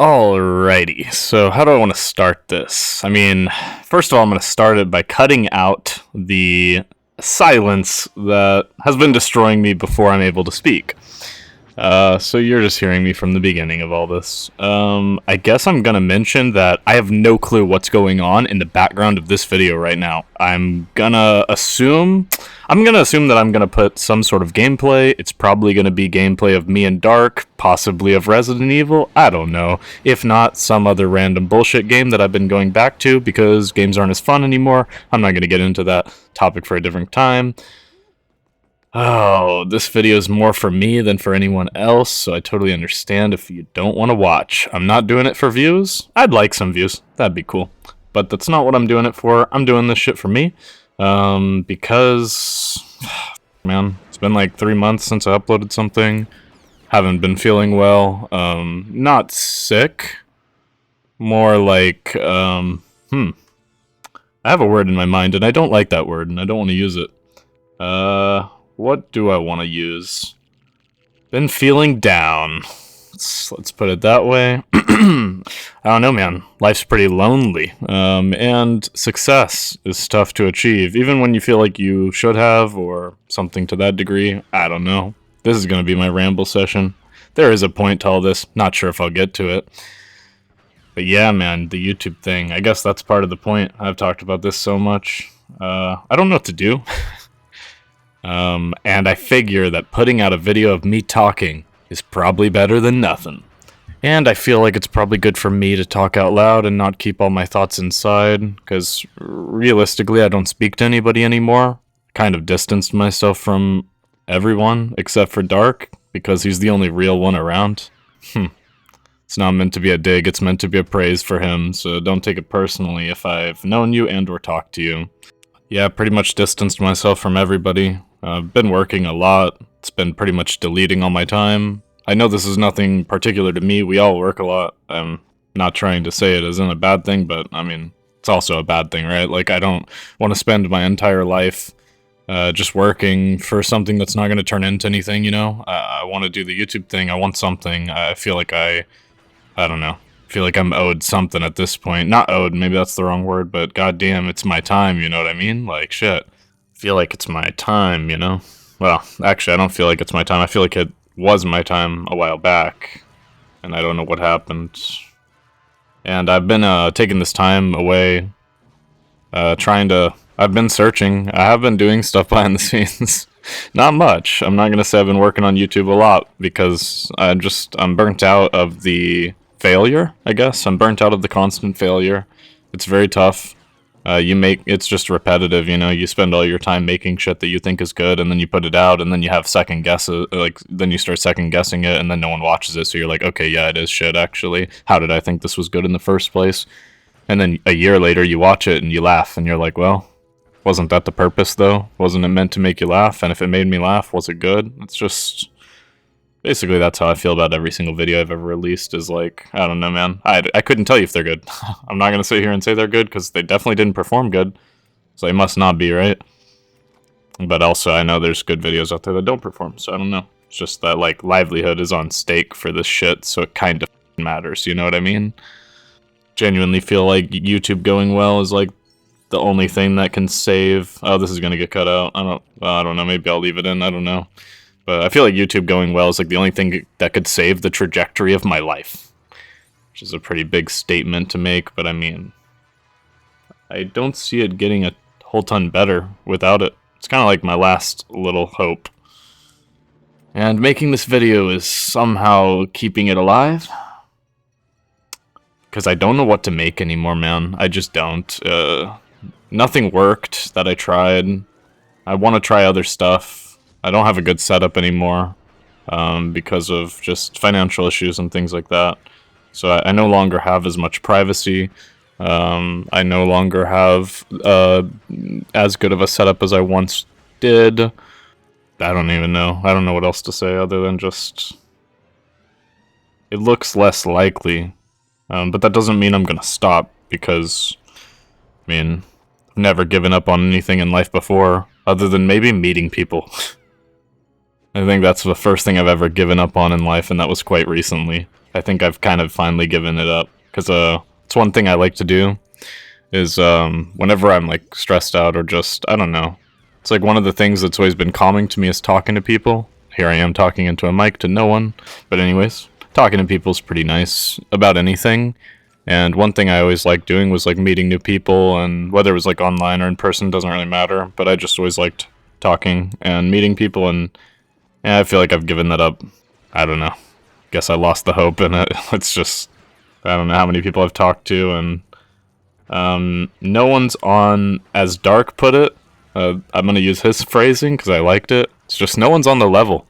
Alrighty, so how do I want to start this? I mean, first of all, I'm going to start it by cutting out the silence that has been destroying me before I'm able to speak. So you're just hearing me from the beginning of all this. I guess I'm gonna mention that I have no clue what's going on in the background of this video right now. I'm gonna assume that I'm gonna put some sort of gameplay. It's probably gonna be gameplay of me and Dark, possibly of Resident Evil. I don't know. If not, some other random bullshit game that I've been going back to because games aren't as fun anymore. I'm not gonna get into that topic for a different time. Oh, this video is more for me than for anyone else, so I totally understand if you don't want to watch. I'm not doing it for views. I'd like some views. That'd be cool. But that's not what I'm doing it for. I'm doing this shit for me. Because, man, it's been like 3 months since I uploaded something. Haven't been feeling well. Not sick. More like, I have a word in my mind, and I don't like that word, and I don't want to use it. What do I want to use? Been feeling down. Let's put it that way. I don't know, man. Life's pretty lonely. And success is tough to achieve, even when you feel like you should have, or something to that degree. I don't know. This is going to be my ramble session. There is a point to all this. Not sure if I'll get to it. But yeah, man, the YouTube thing. I guess that's part of the point. I've talked about this so much. I don't know what to do. And I figure that putting out a video of me talking is probably better than nothing. And I feel like it's probably good for me to talk out loud and not keep all my thoughts inside, because realistically I don't speak to anybody anymore. Kind of distanced myself from everyone except for Dark, because he's the only real one around. It's not meant to be a dig, it's meant to be a praise for him, so don't take it personally if I've known you and or talked to you. Yeah, pretty much distanced myself from everybody. I've been working a lot. It's been pretty much deleting all my time. I know this is nothing particular to me. We all work a lot. I'm not trying to say it isn't a bad thing, but I mean, it's also a bad thing, right? Like, I don't want to spend my entire life just working for something that's not going to turn into anything, you know? I want to do the YouTube thing. I want something. I feel like I don't know. I feel like I'm owed something at this point. Not owed, maybe that's the wrong word, but goddamn, it's my time, you know what I mean? Like, shit. I feel like it's my time, you know? Well, actually, I don't feel like it's my time. I feel like it was my time a while back, and I don't know what happened. And I've been taking this time away, I've been searching. I have been doing stuff behind the scenes. Not much. I'm not going to say I've been working on YouTube a lot, because I'm burnt out of the failure, I guess. I'm burnt out of the constant failure. It's very tough. It's just repetitive, you know. You spend all your time making shit that you think is good, and then you put it out, and then you have second guesses, then you start second guessing it, and then no one watches it, so you're like, okay, yeah, it is shit, actually. How did I think this was good in the first place? And then a year later, you watch it, and you laugh, and you're like, well, wasn't that the purpose, though? Wasn't it meant to make you laugh? And if it made me laugh, was it good? It's just... Basically, that's how I feel about every single video I've ever released, is like, I don't know, man. I couldn't tell you if they're good. I'm not going to sit here and say they're good, because they definitely didn't perform good. So they must not be, right? But also, I know there's good videos out there that don't perform, so I don't know. It's just that, like, livelihood is on stake for this shit, so it kind of matters, you know what I mean? Genuinely feel like YouTube going well is, like, the only thing that can save... Oh, this is going to get cut out. I don't know, maybe I'll leave it in, I don't know. But I feel like YouTube going well is like the only thing that could save the trajectory of my life. Which is a pretty big statement to make, but I mean... I don't see it getting a whole ton better without it. It's kind of like my last little hope. And making this video is somehow keeping it alive. Because I don't know what to make anymore, man. I just don't. Nothing worked that I tried. I want to try other stuff. I don't have a good setup anymore because of just financial issues and things like that. So I no longer have as much privacy. I no longer have as good of a setup as I once did. I don't even know. I don't know what else to say other than just... It looks less likely. But that doesn't mean I'm going to stop, because, I mean, I've never given up on anything in life before, other than maybe meeting people. I think that's the first thing I've ever given up on in life, and that was quite recently. I think I've kind of finally given it up because it's one thing I like to do is whenever I'm like stressed out or just I don't know. It's like one of the things that's always been calming to me is talking to people. Here I am talking into a mic to no one. But anyways, talking to people is pretty nice about anything. And one thing I always liked doing was like meeting new people, and whether it was like online or in person doesn't really matter. But I just always liked talking and meeting people, and yeah, I feel like I've given that up. I don't know. Guess I lost the hope in it. It's just I don't know how many people I've talked to, and no one's on, as Dark put it. I'm gonna use his phrasing because I liked it. It's just no one's on the level.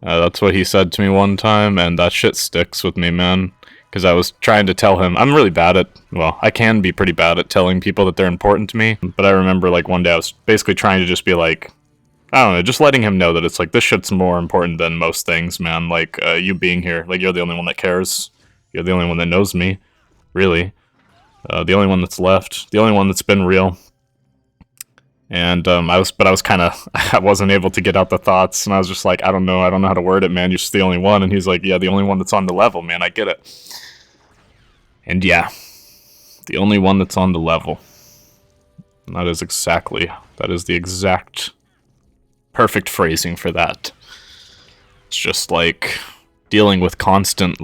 That's what he said to me one time, and that shit sticks with me, man. Because I was trying to tell him, I'm really bad at, well, I can be pretty bad at telling people that they're important to me. But I remember, like, one day I was basically trying to just be like, I don't know, just letting him know that it's like, this shit's more important than most things, man. Like, you being here, like, you're the only one that cares. You're the only one that knows me, really. The only one that's left. The only one that's been real. And I was kind of, I wasn't able to get out the thoughts, and I was just like, I don't know how to word it, man. You're just the only one. And he's like, yeah, the only one that's on the level, man. I get it. And yeah, the only one that's on the level. And that is the exact perfect phrasing for that. It's just like dealing with constant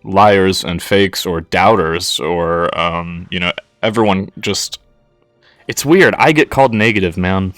liars and fakes or doubters or, everyone just... It's weird. I get called negative, man.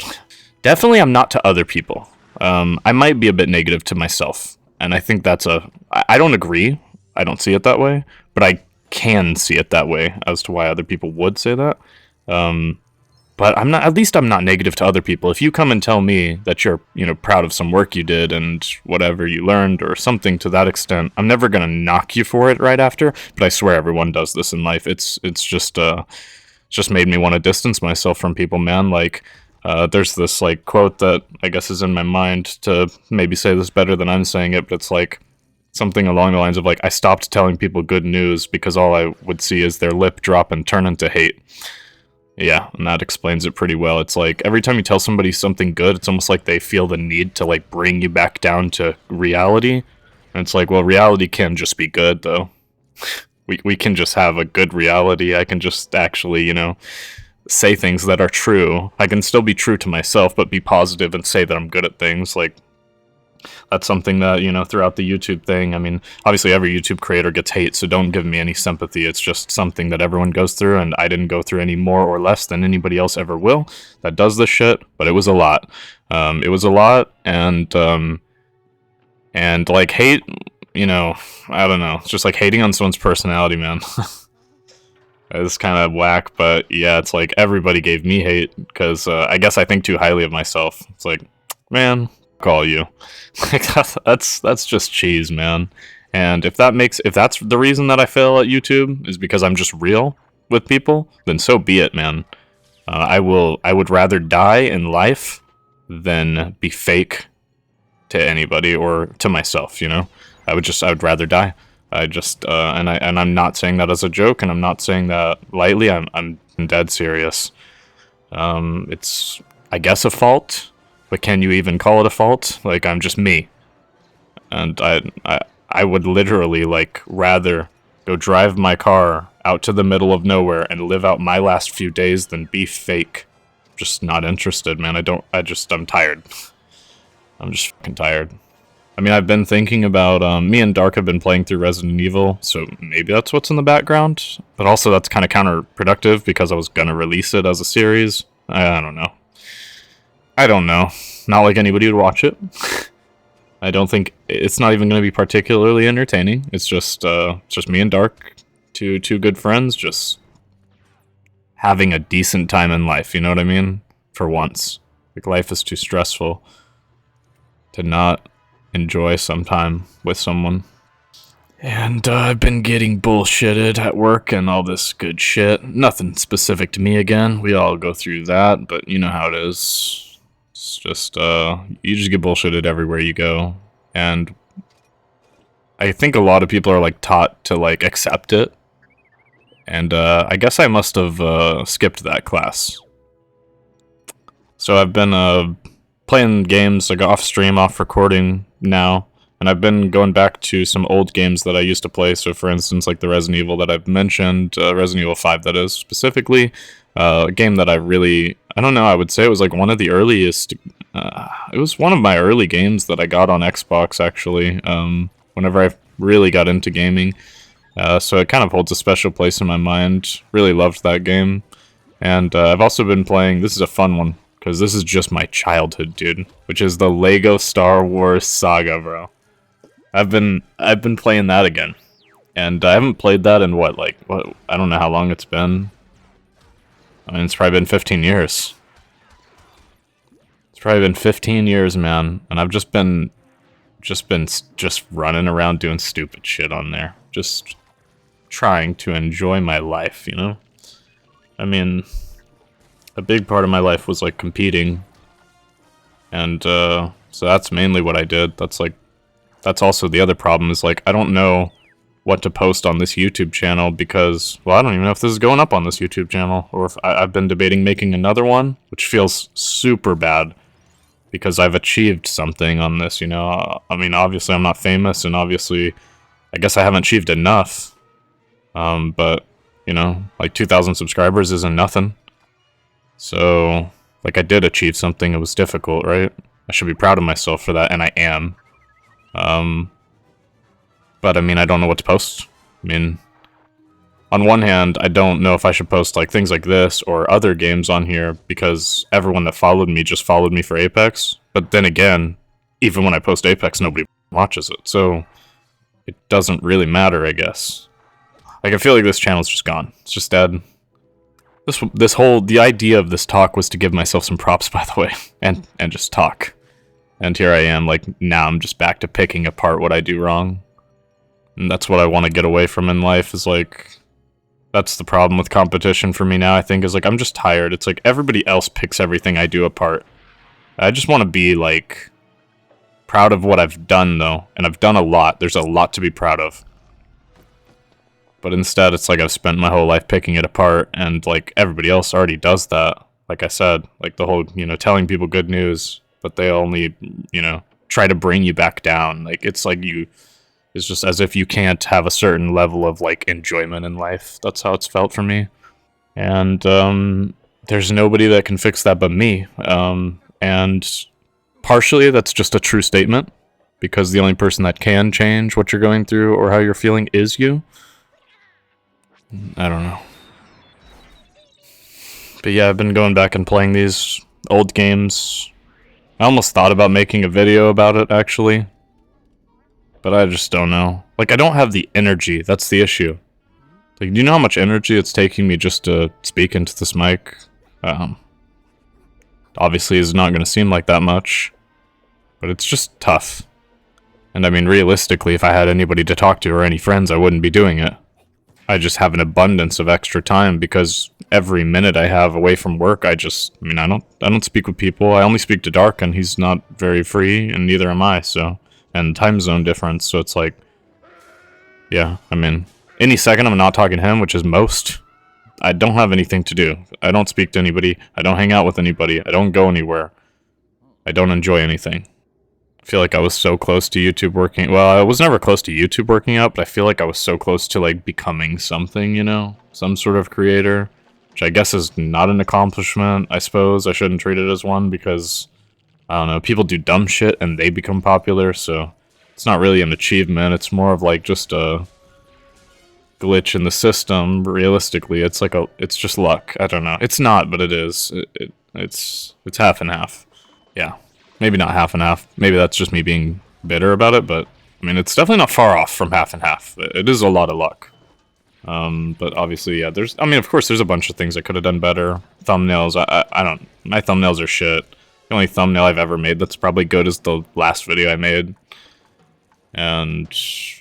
Definitely I'm not to other people. I might be a bit negative to myself. And I think that's I don't agree. I don't see it that way. But I can see it that way as to why other people would say that. But I'm not. At least I'm not negative to other people. If you come and tell me that you're, proud of some work you did and whatever you learned or something to that extent, I'm never gonna knock you for it right after. But I swear everyone does this in life. It's just made me want to distance myself from people, man. Like, there's this like quote that I guess is in my mind to maybe say this better than I'm saying it, but it's like something along the lines of like, I stopped telling people good news because all I would see is their lip drop and turn into hate. Yeah, and that explains it pretty well. It's like every time you tell somebody something good, it's almost like they feel the need to like bring you back down to reality. And it's like, well, reality can just be good though. We can just have a good reality. I can just actually, say things that are true. I can still be true to myself, but be positive and say that I'm good at things. Like, that's something that, throughout the YouTube thing, I mean, obviously every YouTube creator gets hate, so don't give me any sympathy. It's just something that everyone goes through, and I didn't go through any more or less than anybody else ever will that does this shit, but it was a lot. It was a lot, and like, hate, I don't know. It's just like hating on someone's personality, man. It's kind of whack, but yeah, it's like everybody gave me hate because I guess I think too highly of myself. It's like, man, call you. Like that's just cheese, man. And if that's the reason that I fail at YouTube is because I'm just real with people, then so be it, man. I would rather die in life than be fake to anybody or to myself, I would rather die. And I'm not saying that as a joke, and I'm not saying that lightly. I'm dead serious. It's, I guess, a fault, but can you even call it a fault? Like, I'm just me. And I would literally, like, rather go drive my car out to the middle of nowhere and live out my last few days than be fake. Just not interested, man. I'm tired. I'm just fucking tired. I mean, I've been thinking about, me and Dark have been playing through Resident Evil, so maybe that's what's in the background. But also that's kind of counterproductive because I was gonna release it as a series. I don't know. Not like anybody would watch it. I don't think it's not even gonna be particularly entertaining. It's just me and Dark, two good friends, just having a decent time in life, you know what I mean? For once. Like, life is too stressful to not enjoy some time with someone. And I've been getting bullshitted at work and all this good shit. Nothing specific to me again. We all go through that, but you know how it is. It's just, you just get bullshitted everywhere you go. And I think a lot of people are, like, taught to, like, accept it. And I guess I must have skipped that class. So I've been playing games, like, off stream, off recording now, And I've been going back to some old games that I used to play. So, for instance, like the Resident Evil that I've mentioned, Resident Evil 5, that is specifically a game that I don't know, I would say it was like one of the earliest. It was one of my early games that I got on Xbox, actually, whenever I really got into gaming. So it kind of holds a special place in my mind. Really loved that game. And I've also been playing, this is a fun one, because this is just my childhood, dude, which is the Lego Star Wars Saga, bro. I've been playing that again. And I haven't played that in what, I don't know how long it's been. I mean, it's probably been 15 years. It's probably been 15 years, man, and I've just been running around doing stupid shit on there. Just trying to enjoy my life, you know? I mean, a big part of my life was like competing. And so that's mainly what I did. That's also the other problem is like I don't know what to post on this YouTube channel because, well, I don't even know if this is going up on this YouTube channel or if I've been debating making another one, which feels super bad because I've achieved something on this, you know? I mean, obviously I'm not famous and obviously I guess I haven't achieved enough. But, you know, like 2,000 subscribers isn't nothing. So, like, I did achieve something. It was difficult, right? I should be proud of myself for that, and I am. But, I mean, I don't know what to post. I mean, on one hand, I don't know if I should post, like, things like this or other games on here because everyone that followed me just followed me for Apex. But then again, even when I post Apex, nobody watches it. So, it doesn't really matter, I guess. Like, I feel like this channel's just gone. It's just dead. The idea of this talk was to give myself some props, by the way, and just talk. And here I am, like, now I'm just back to picking apart what I do wrong. And that's what I want to get away from in life, is like, that's the problem with competition for me now, I think, is like, I'm just tired. It's like, everybody else picks everything I do apart. I just want to be, like, proud of what I've done, though. And I've done a lot. There's a lot to be proud of. But instead, it's like I've spent my whole life picking it apart, and, like, everybody else already does that. Like I said, like, the whole, you know, telling people good news, but they only, you know, try to bring you back down. Like, it's like it's just as if you can't have a certain level of, like, enjoyment in life. That's how it's felt for me. And, there's nobody that can fix that but me. And partially, that's just a true statement, because the only person that can change what you're going through or how you're feeling is you. I don't know. But yeah, I've been going back and playing these old games. I almost thought about making a video about it, actually. But I just don't know. Like, I don't have the energy. That's the issue. Like, do you know how much energy it's taking me just to speak into this mic? Obviously, it's not going to seem like that much. But it's just tough. And I mean, realistically, if I had anybody to talk to or any friends, I wouldn't be doing it. I just have an abundance of extra time because every minute I have away from work, I don't speak with people. I only speak to Dark, and he's not very free, and neither am I, so. And time zone difference, so it's like, yeah, I mean, any second I'm not talking to him, which is most. I don't have anything to do. I don't speak to anybody. I don't hang out with anybody. I don't go anywhere. I don't enjoy anything. I feel like I was so close to YouTube working. Well, I was never close to YouTube working out, but I feel like I was so close to, like, becoming something, you know? Some sort of creator, which I guess is not an accomplishment, I suppose. I shouldn't treat it as one because, I don't know, people do dumb shit and they become popular, so it's not really an achievement. It's more of, like, just a glitch in the system, realistically. It's like it's just luck. I don't know. It's not, but it is. It's half and half. Yeah. Maybe not half and half. Maybe that's just me being bitter about it, but I mean, it's definitely not far off from half and half. It is a lot of luck. But obviously, yeah, of course, there's a bunch of things I could have done better. Thumbnails, my thumbnails are shit. The only thumbnail I've ever made that's probably good is the last video I made. And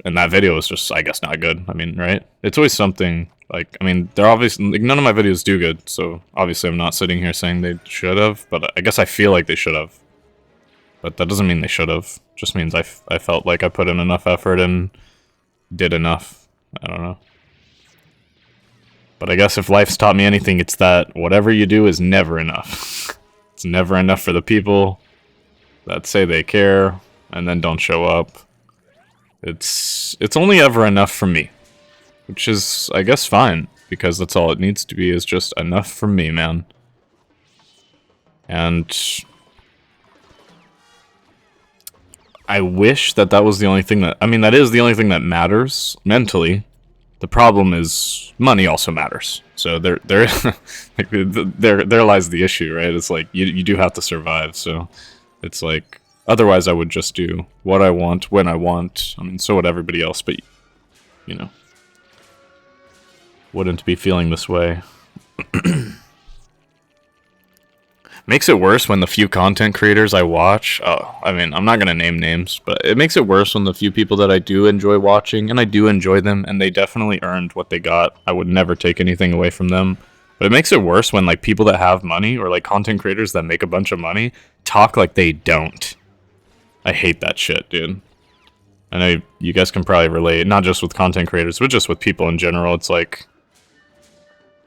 that video was just, I guess, not good. I mean, right? It's always something, like, I mean, they're obviously, like, none of my videos do good, so obviously I'm not sitting here saying they should have, but I guess I feel like they should have. But that doesn't mean they should have. Just means I felt like I put in enough effort and did enough. I don't know. But I guess if life's taught me anything, it's that whatever you do is never enough. It's never enough for the people that say they care and then don't show up. It's only ever enough for me, which is, I guess, fine, because that's all it needs to be, is just enough for me, man. And I wish that that was the only thing that, I mean, that is the only thing that matters mentally. The problem is money also matters. So there like, there lies the issue, right? It's like you do have to survive. So it's like, otherwise I would just do what I want when I want. I mean, so would everybody else, but you know, wouldn't be feeling this way. Makes it worse when the few content creators I watch, I mean, I'm not going to name names, but it makes it worse when the few people that I do enjoy watching, and I do enjoy them, and they definitely earned what they got. I would never take anything away from them. But it makes it worse when, like, people that have money, or, like, content creators that make a bunch of money, talk like they don't. I hate that shit, dude. I know you guys can probably relate, not just with content creators, but just with people in general. It's like,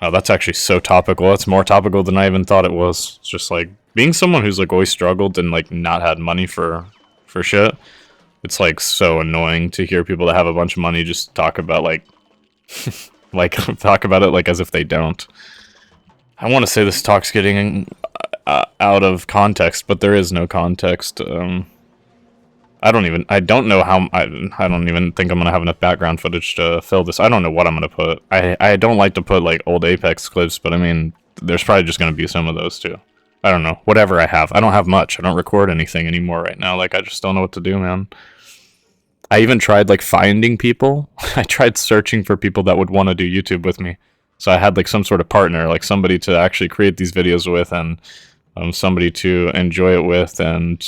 oh, that's actually so topical. That's more topical than I even thought it was. It's just like, being someone who's like always struggled and like not had money for shit. It's like so annoying to hear people that have a bunch of money just talk about like, like talk about it like as if they don't. I want to say this talk's getting out of context, but there is no context. I don't know how, I don't even think I'm going to have enough background footage to fill this. I don't know what I'm going to put. I don't like to put, like, old Apex clips, but I mean, there's probably just going to be some of those, too. I don't know. Whatever I have. I don't have much. I don't record anything anymore right now. Like, I just don't know what to do, man. I even tried, like, finding people. I tried searching for people that would want to do YouTube with me. So I had, like, some sort of partner, like, somebody to actually create these videos with, and somebody to enjoy it with, and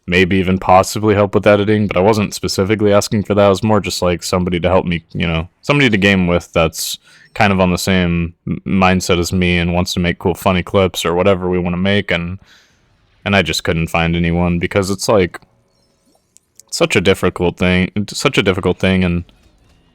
maybe even possibly help with editing, but I wasn't specifically asking for that. I was more just like somebody to help me, you know, somebody to game with that's kind of on the same mindset as me and wants to make cool, funny clips or whatever we want to make, and I just couldn't find anyone because it's like such a difficult thing, and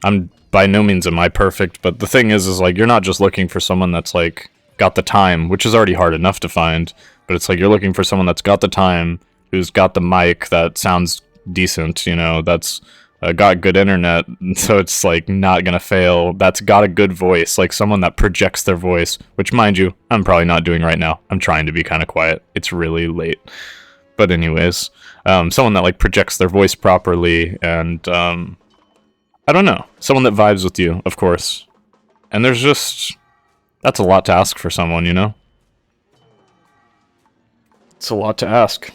I'm by no means am I perfect, but the thing is like you're not just looking for someone that's like got the time, which is already hard enough to find, but it's like you're looking for someone that's got the time, who's got the mic that sounds decent, you know, that's got good internet, so it's like not gonna fail, that's got a good voice, like someone that projects their voice, which mind you, I'm probably not doing right now. I'm trying to be kind of quiet. It's really late. But anyways, someone that like projects their voice properly, and I don't know, someone that vibes with you, of course. And there's just, that's a lot to ask for someone, you know? It's a lot to ask.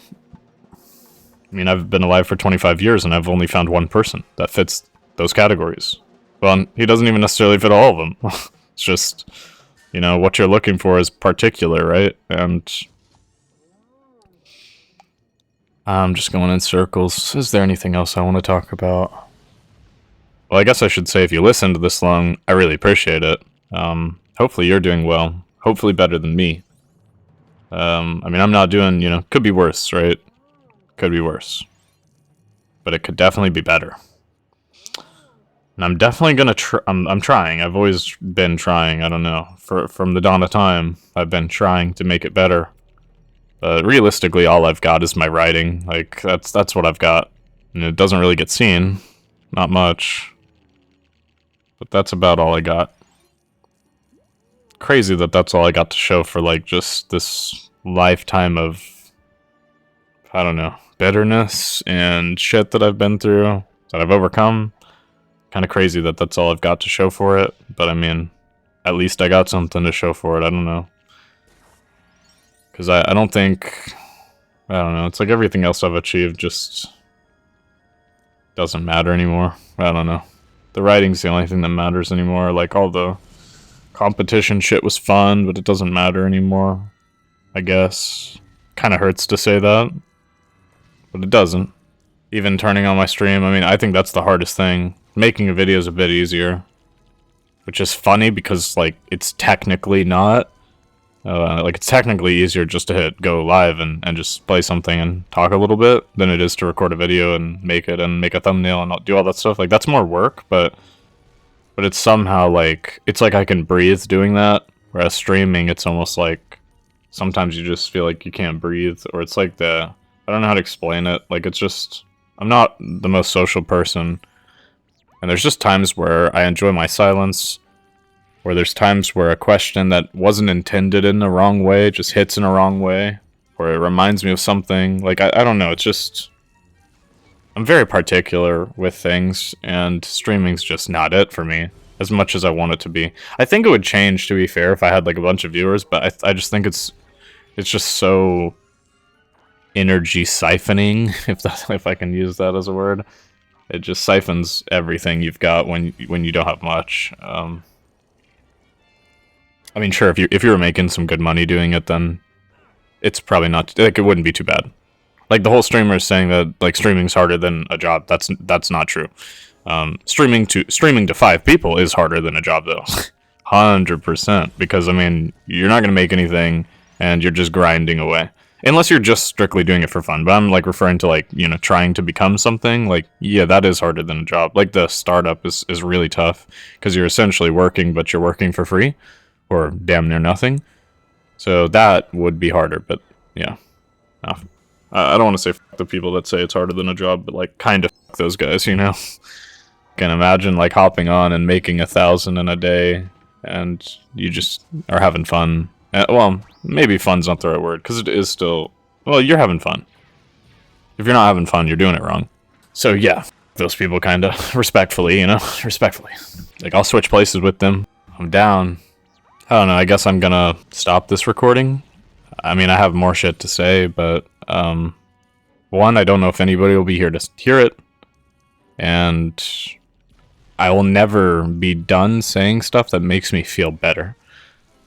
I mean, I've been alive for 25 years, and I've only found one person that fits those categories. Well, he doesn't even necessarily fit all of them. It's just, you know, what you're looking for is particular, right? And I'm just going in circles. Is there anything else I want to talk about? Well, I guess I should say if you listened this long, I really appreciate it. Hopefully you're doing well. Hopefully better than me. I mean, I'm not doing, you know, could be worse, right? Could be worse, but it could definitely be better. And I'm definitely gonna I'm trying. I've always been trying. I don't know, from the dawn of time, I've been trying to make it better. But realistically, all I've got is my writing. Like that's what I've got, and it doesn't really get seen, not much. But that's about all I got. Crazy that that's all I got to show for like just this lifetime of, I don't know, bitterness and shit that I've been through, that I've overcome. Kind of crazy that that's all I've got to show for it, but I mean, at least I got something to show for it. I don't know. Because I don't think, I don't know, it's like everything else I've achieved just doesn't matter anymore. I don't know. The writing's the only thing that matters anymore. Like, all the competition shit was fun, but it doesn't matter anymore, I guess. Kind of hurts to say that, but it doesn't. Even turning on my stream, I mean, I think that's the hardest thing. Making a video is a bit easier, which is funny because, like, it's technically not. Like, it's technically easier just to hit go live and just play something and talk a little bit than it is to record a video and make it and make a thumbnail and do all that stuff. Like, that's more work, but it's somehow, like, it's like I can breathe doing that, whereas streaming, it's almost like sometimes you just feel like you can't breathe, or it's like I don't know how to explain it. Like, it's just, I'm not the most social person, And there's just times where I enjoy my silence, or there's times where a question that wasn't intended in the wrong way just hits in a wrong way, or it reminds me of something. Like, I don't know, it's just... I'm very particular with things, and streaming's just not it for me, as much as I want it to be. I think it would change, to be fair, if I had like a bunch of viewers, but I just think it's just so energy siphoning, if I can use that as a word. It just siphons everything you've got when you don't have much. I mean, sure, if you were making some good money doing it, then it's probably not, like, it wouldn't be too bad. Like, the whole streamer is saying that like streaming's harder than a job. That's not true. Streaming to 5 people is harder than a job, though. 100%, because I mean, you're not gonna make anything, and you're just grinding away. Unless you're just strictly doing it for fun. But I'm like referring to, like, you know, trying to become something. Like, yeah, that is harder than a job. Like, the startup is really tough because you're essentially working, but you're working for free or damn near nothing. So that would be harder. But yeah, I don't want to say fuck the people that say it's harder than a job, but like kind of fuck those guys, you know. Can imagine like hopping on and making 1,000 in a day, and you just are having fun. Well, maybe fun's not the right word, because it is still... Well, you're having fun. If you're not having fun, you're doing it wrong. So yeah, those people kind of respectfully, you know? Respectfully. Like, I'll switch places with them. I'm down. I don't know, I guess I'm gonna stop this recording. I mean, I have more shit to say, but... one, I don't know if anybody will be here to hear it. And... I will never be done saying stuff that makes me feel better.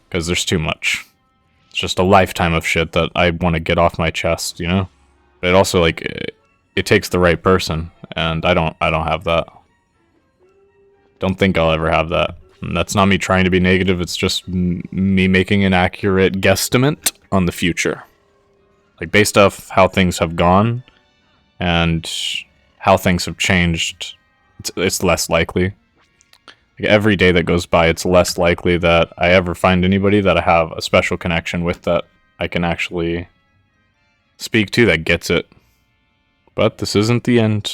Because there's too much. It's just a lifetime of shit that I want to get off my chest, you know? But it also, like, it takes the right person, and I don't have that. Don't think I'll ever have that. And that's not me trying to be negative, it's just me making an accurate guesstimate on the future. Like, based off how things have gone, and how things have changed, it's less likely. Every day that goes by, it's less likely that I ever find anybody that I have a special connection with that I can actually speak to that gets it. But this isn't the end.